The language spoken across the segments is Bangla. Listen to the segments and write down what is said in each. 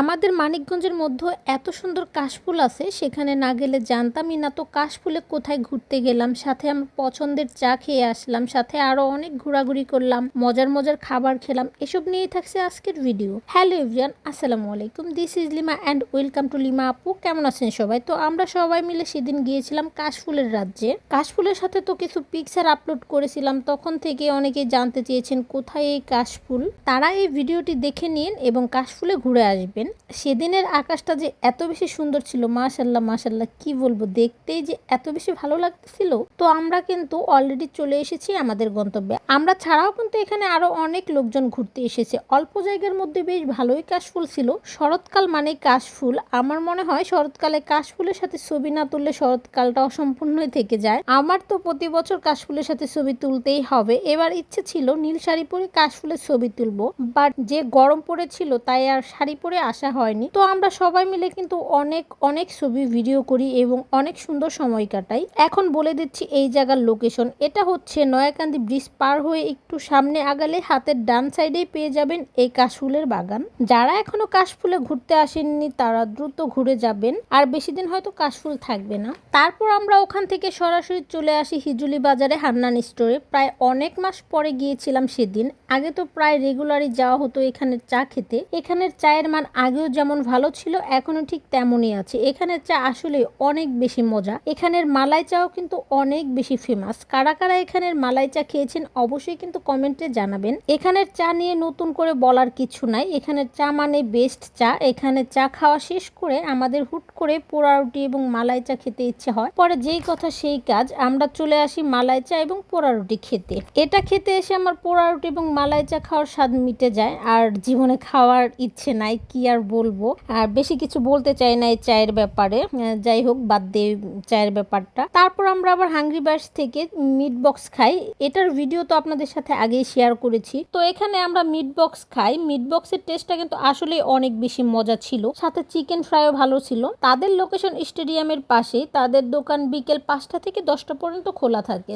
আমাদের মানিকগঞ্জের মধ্যে এত সুন্দর কাশফুল আছে, সেখানে না গেলে জানতামই না। তো কাশফুলে কোথায় ঘুরতে গেলাম, সাথে আমার পছন্দের চা খেয়ে আসলাম, সাথে আরো অনেক ঘোরাঘুরি করলাম, মজার মজার খাবার খেলাম। এসব নিয়েই থাকছে আজকের ভিডিও। হ্যালো এভরিওয়ান, আসসালামু আলাইকুম। This is lima and welcome to lima আপু। কেমন আছেন সবাই? তো আমরা সবাই মিলে সেদিন গিয়েছিলাম কাশফুলের রাজ্যে। কাশফুলের সাথে তো কিছু পিকচার আপলোড করেছিলাম, তখন থেকে অনেকেই জানতে চেয়েছেন কোথায় এই কাশফুল। তারা এই ভিডিওটি দেখে নিন এবং কাশফুলে ঘুরে আসবেন। সেদিনের আকাশটা যে এত বেশি সুন্দর ছিল, মাশাল্লাহ মাশাল্লাহ, কি বলবো, দেখতেই যে এত বেশি ভালো লাগতেছিল। তো আমরা কিন্তু অলরেডি চলে এসেছি আমাদের গন্তব্যে। আমরা ছাড়াও কিন্তু এখানে আরো অনেক লোকজন ঘুরতে এসেছে। অল্প জায়গার মধ্যে বেশ ভালোই কাশফুল ছিল। শরৎকাল মানে কাশফুল। আমার মনে হয় শরৎকালে কাশফুলের সাথে ছবি না তুললে শরৎকালটা অসম্পূর্ণই থেকে যায়। আমার তো প্রতি বছর কাশফুলের সাথে ছবি তুলতেই হবে। এবার ইচ্ছে ছিল নীল শাড়ি পরে কাশফুলের ছবি তুলবো, বাট যে গরম পড়েছিল তাই আর শাড়ি পরে আসা হয়নি। তো আমরা সবাই মিলে কিন্তু অনেক অনেক ছবি ভিডিও করি এবং অনেক সুন্দর সময় কাটাই। এখন বলে দিচ্ছি এই জায়গার লোকেশন। এটা হচ্ছে নয়াকান্দি ব্রিজ পার হয়ে একটু সামনে আগালে হাতের ডান সাইডেই পেয়ে যাবেন এই কাশফুলের বাগান। যারা এখনো কাশফুলে ঘুরতে আসেননি তারা দ্রুত ঘুরে যাবেন, আর বেশি দিন হয়তো কাশফুল থাকবে না। তারপর আমরা ওখান থেকে সরাসরি চলে আসি হিজুলি বাজারে হান্নান স্টোরে। প্রায় অনেক মাস পরে গিয়েছিলাম সেদিন। আগে তো প্রায় রেগুলারই যাওয়া হতো এখানের চা খেতে। এখানের চায়ের মান আগেও যেমন ভালো ছিল এখনো ঠিক তেমনই আছে। এখানের চা আসলে অনেক বেশি মজা। এখানের মালাই চাও কিন্তু অনেক বেশি ফেমাস। কারা কারা এখানের মালাই চা খেয়েছেন অবশ্যই কিন্তু কমেন্টে জানাবেন। এখানের চা নিয়ে নতুন করে বলার কিছু নাই। এখানের চা মানে বেস্ট চা। এখানে চা খাওয়া শেষ করে আমাদের হুট করে পোড়া রুটি এবং মালাই চা খেতে ইচ্ছে হয়। পরে যেই কথা সেই কাজ, আমরা চলে আসি মালাই চা এবং পোড়া রুটি খেতে। এটা খেতে এসে আমার পোড়া রুটি এবং মালাই চা খাওয়ার স্বাদ মিটে যায়, আর জীবনে খাওয়ার ইচ্ছে নাই। কি আর বলবো, আর বেশি কিছু বলতে চাই না এই চায়ের ব্যাপারে। যাই হোক, বাদ দিয়ে চায়ের ব্যাপারটা। তারপর আমরা আবার হাংরি বাস থেকে মিট বক্স খাই। এটার ভিডিও তো আপনাদের সাথে আগেই শেয়ার করেছি। তো এখানে আমরা মিট বক্স খাই। মিট বক্সের টেস্টটা কিন্তু আসলে অনেক বেশি মজা ছিল, সাথে চিকেন ফ্রাইও ভালো ছিল। তাদের লোকেশন স্টেডিয়ামের পাশেই। তাদের দোকান বিকেল 5টা থেকে 10টা পর্যন্ত খোলা থাকে।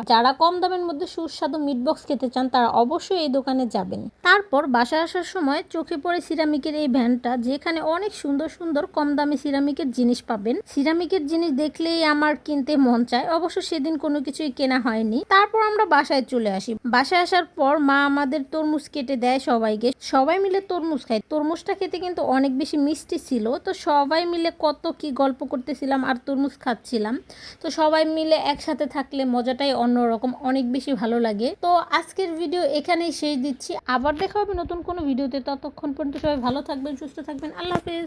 যারা কম দামের মধ্যে সুস্বাদু মিট বক্স খেতে চান তারা অবশ্যই এই দোকানে যাবেন। তারপর বাসায় আসার সময় চোখে পড়ে সিরামিকের এই ভ্যানটা, যেখানে অনেক সুন্দর সুন্দর কম দামে সিরামিকের জিনিস পাবেন। সিরামিকের জিনিস দেখলেই আমার কিনতে মন চায়। অবশ্য সেদিন কোনো কিছুই কেনা হয়নি। তারপর আমরা বাসায় চলে আসি। বাসায় আসার পর মা আমাদের তরমুজ কেটে দেয় সবাইকে। সবাই মিলে তরমুজ খাই। তরমুজটা খেতে কিন্তু অনেক বেশি মিষ্টি ছিল। তো সবাই মিলে কত কি গল্প করতেছিলাম আর তরমুজ খাচ্ছিলাম। তো সবাই মিলে একসাথে থাকলে মজাটাই অন্যরকম, অনেক বেশি ভালো লাগে। তো আজকের ভিডিও এখানেই শেষ দিচ্ছি। আবার দেখা হবে নতুন কোনো ভিডিওতে। ততক্ষণ পর্যন্ত সবাই ভালো থাকবেন, সুস্থ থাকবেন। আল্লাহ হাফেজ।